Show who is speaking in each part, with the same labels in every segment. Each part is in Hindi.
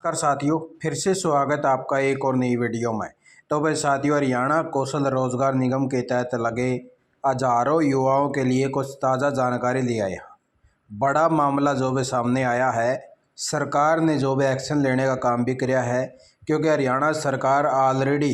Speaker 1: नमस्कार साथियों, फिर से स्वागत है आपका एक और नई वीडियो में। तो भाई साथियों, हरियाणा कौशल रोजगार निगम के तहत लगे हजारों युवाओं के लिए कुछ ताज़ा जानकारी लिया है। बड़ा मामला जो भी सामने आया है, सरकार ने जो भी एक्शन लेने का काम भी किया है, क्योंकि हरियाणा सरकार ऑलरेडी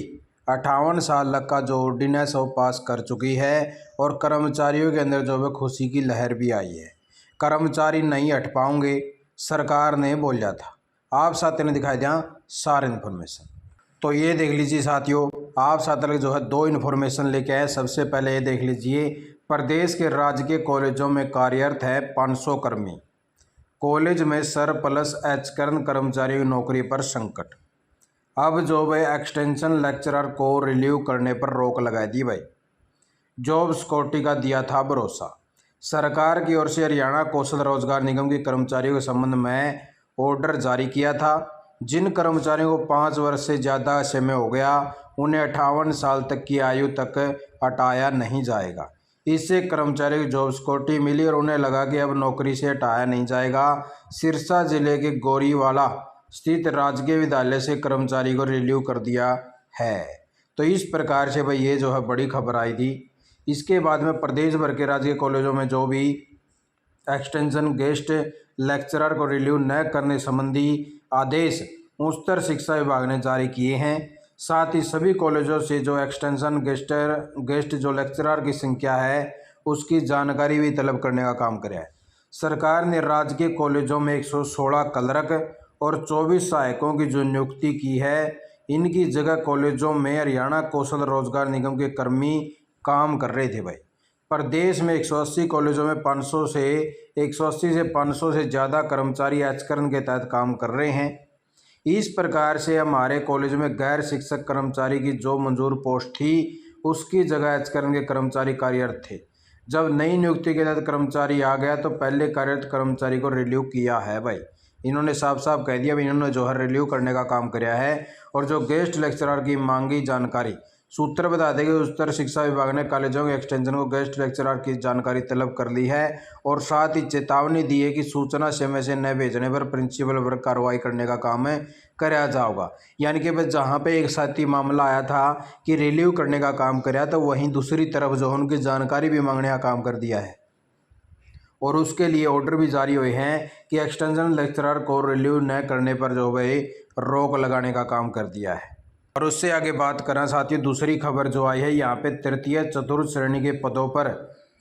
Speaker 1: 58 साल तक का जो ऑर्डिनेंस वो पास कर चुकी है और कर्मचारियों के अंदर जो है खुशी की लहर भी आई है। कर्मचारी नहीं हट पाएंगे, सरकार ने बोला था। आप साथियों ने दिखाई दिया सारे इन्फॉर्मेशन। तो ये देख लीजिए साथियों, आप साथियों जो है दो इन्फॉर्मेशन लेके आए। सबसे पहले ये देख लीजिए, प्रदेश के राजकीय कॉलेजों में कार्यरत है 500 कर्मी। कॉलेज में सर+H कर्मचारियों की नौकरी पर संकट। अब जो भाई एक्सटेंशन लेक्चरर को रिलीव करने पर रोक लगा दी भाई। जॉब सिक्योरिटी का दिया था भरोसा। सरकार की ओर से हरियाणा कौशल रोजगार निगम के कर्मचारियों के संबंध में ऑर्डर जारी किया था। जिन कर्मचारियों को 5 वर्ष से ज़्यादा समय हो गया, उन्हें 58 साल तक की आयु तक हटाया नहीं जाएगा। इससे कर्मचारियों की जॉब सिक्योरिटी मिली और उन्हें लगा कि अब नौकरी से हटाया नहीं जाएगा। सिरसा जिले के गोरीवाला स्थित राजकीय विद्यालय से कर्मचारी को रिलीव कर दिया है। तो इस प्रकार से भाई ये जो है बड़ी खबर आई थी। इसके बाद में प्रदेश भर के राजकीय कॉलेजों में जो भी एक्सटेंशन गेस्ट लेक्चरर को रिलीव न करने संबंधी आदेश उच्चतर शिक्षा विभाग ने जारी किए हैं। साथ ही सभी कॉलेजों से जो एक्सटेंशन गेस्ट जो लेक्चरर की संख्या है उसकी जानकारी भी तलब करने का काम किया है। सरकार ने राजकीय कॉलेजों में 116 क्लर्क और 24 सहायकों की जो नियुक्ति की है, इनकी जगह कॉलेजों में हरियाणा कौशल रोजगार निगम के कर्मी काम कर रहे थे भाई। प्रदेश में 180 कॉलेजों में 180 से 500 से ज़्यादा कर्मचारी एचकर्न के तहत काम कर रहे हैं। इस प्रकार से हमारे कॉलेज में गैर शिक्षक कर्मचारी की जो मंजूर पोस्ट थी, उसकी जगह एचकर्न के कर्मचारी कार्यरत थे। जब नई नियुक्ति के तहत कर्मचारी आ गया तो पहले कार्यरत कर्मचारी को रिलीव किया है भाई। इन्होंने साफ साफ कह दिया, इन्होंने जो है रिलीव करने का काम किया है। और जो गेस्ट लेक्चरर की मांगी जानकारी, सूत्र बता दें कि उच्चतर शिक्षा विभाग ने कॉलेजों के एक्सटेंशन को गेस्ट लेक्चरर की जानकारी तलब कर ली है और साथ ही चेतावनी दी है कि सूचना समय से न भेजने पर प्रिंसिपल पर कार्रवाई करने का काम कराया जाएगा। यानी कि बस जहाँ पे एक साथी मामला आया था कि रिलीव करने का काम कराया, तो वहीं दूसरी तरफ जो उनकी जानकारी भी मांगने का काम कर दिया है और उसके लिए ऑर्डर भी जारी हुए हैं कि एक्सटेंशन लेक्चरर को रिलीव न करने पर जो है रोक लगाने का काम कर दिया है। और उससे आगे बात करें साथियों, दूसरी खबर जो आई है यहाँ पे तृतीय चतुर्थ श्रेणी के पदों पर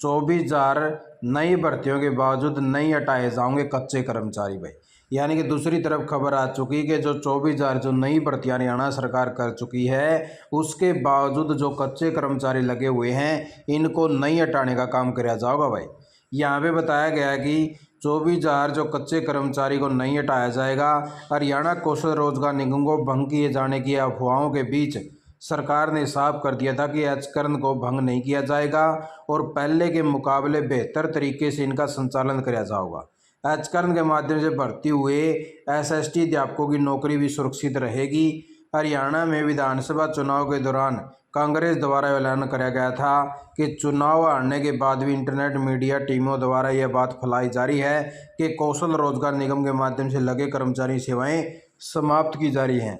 Speaker 1: 24,000 नई भर्तियों के बावजूद नहीं हटाए जाएंगे कच्चे कर्मचारी भाई। यानी कि दूसरी तरफ खबर आ चुकी कि जो 24,000 जो नई भर्तियाँ हरियाणा सरकार कर चुकी है, उसके बावजूद जो कच्चे कर्मचारी लगे हुए हैं, इनको नहीं हटाने का काम किया जाएगा भाई। यहाँ पे बताया गया है कि 24,000 जो कच्चे कर्मचारी को नहीं हटाया जाएगा। हरियाणा कौशल रोजगार निगम को भंग किए जाने की अफवाहों के बीच सरकार ने साफ कर दिया था कि एचकर्न को भंग नहीं किया जाएगा और पहले के मुकाबले बेहतर तरीके से इनका संचालन किया जाएगा। एचकर्न के माध्यम से भर्ती हुए एसएसटी अध्यापकों की नौकरी भी सुरक्षित रहेगी। हरियाणा में विधानसभा चुनाव के दौरान कांग्रेस द्वारा ऐलान किया गया था कि चुनाव हारने के बाद भी इंटरनेट मीडिया टीमों द्वारा यह बात फैलाई जा रही है कि कौशल रोजगार निगम के माध्यम से लगे कर्मचारी सेवाएं समाप्त की जा रही हैं।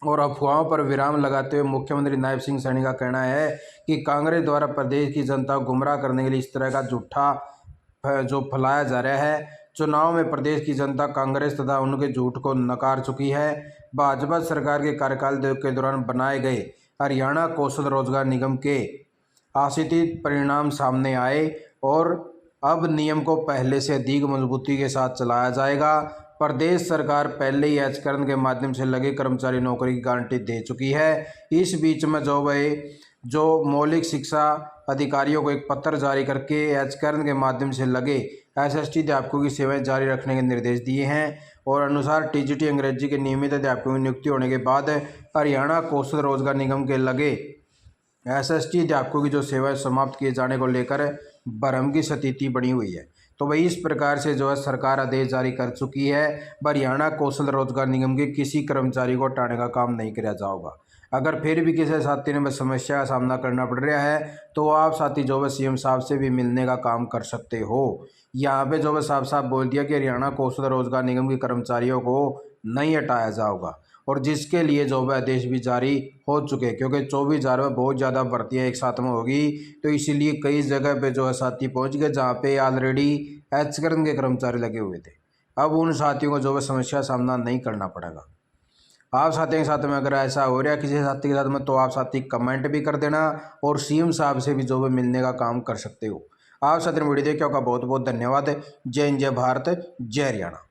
Speaker 1: और अफवाहों पर विराम लगाते हुए मुख्यमंत्री नायब सिंह सैनी का कहना है कि कांग्रेस द्वारा प्रदेश की जनता को गुमराह करने के लिए इस तरह का झूठा जो फैलाया जा रहा है। चुनाव में प्रदेश की जनता कांग्रेस तथा उनके झूठ को नकार चुकी है। भाजपा सरकार के कार्यकाल के दौरान बनाए गए हरियाणा कौशल रोजगार निगम के आशितित परिणाम सामने आए और अब नियम को पहले से अधिक मजबूती के साथ चलाया जाएगा। प्रदेश सरकार पहले ही एचकर्न के माध्यम से लगे कर्मचारी नौकरी की गारंटी दे चुकी है। इस बीच में जो मौलिक शिक्षा अधिकारियों को एक पत्र जारी करके एचकर्न के माध्यम से लगे एसएसटी अध्यापकों की सेवाएं जारी रखने के निर्देश दिए हैं और अनुसार टीजीटी अंग्रेजी के नियमित अध्यापकों की नियुक्ति होने के बाद हरियाणा कौशल रोजगार निगम के लगे एसएसटी अध्यापकों की जो सेवाएं समाप्त किए जाने को लेकर भ्रम की स्थिति बनी हुई है। तो भाई इस प्रकार से जो है सरकार आदेश जारी कर चुकी है। हरियाणा कौशल रोजगार निगम के किसी कर्मचारी को हटाने का काम नहीं किया जाएगा। अगर फिर भी किसी साथी ने समस्या का सामना करना पड़ रहा है तो आप साथी जो है सीएम साहब से भी मिलने का काम कर सकते हो। यहाँ पे जो है साफ साफ बोल दिया कि हरियाणा कौशल रोजगार निगम के कर्मचारियों को नहीं हटाया जाएगा, और जिसके लिए जो है आदेश भी जारी हो चुके, क्योंकि 24,000 में बहुत ज़्यादा भर्तियाँ एक साथ में होगी। तो इसीलिए कई जगह पे जो है साथी पहुंच गए जहाँ पे ऑलरेडी एचकरण के कर्मचारी लगे हुए थे। अब उन साथियों को जो है समस्या सामना नहीं करना पड़ेगा। आप साथियों के साथ में अगर ऐसा हो रहा है किसी साथी के साथ में, तो आप साथी कमेंट भी कर देना और सीएम साहब से भी जो है मिलने का काम कर सकते हो। आप साथियों वीडियो देखिए, आपका बहुत बहुत धन्यवाद। जय हिंद, जय भारत, जय हरियाणा।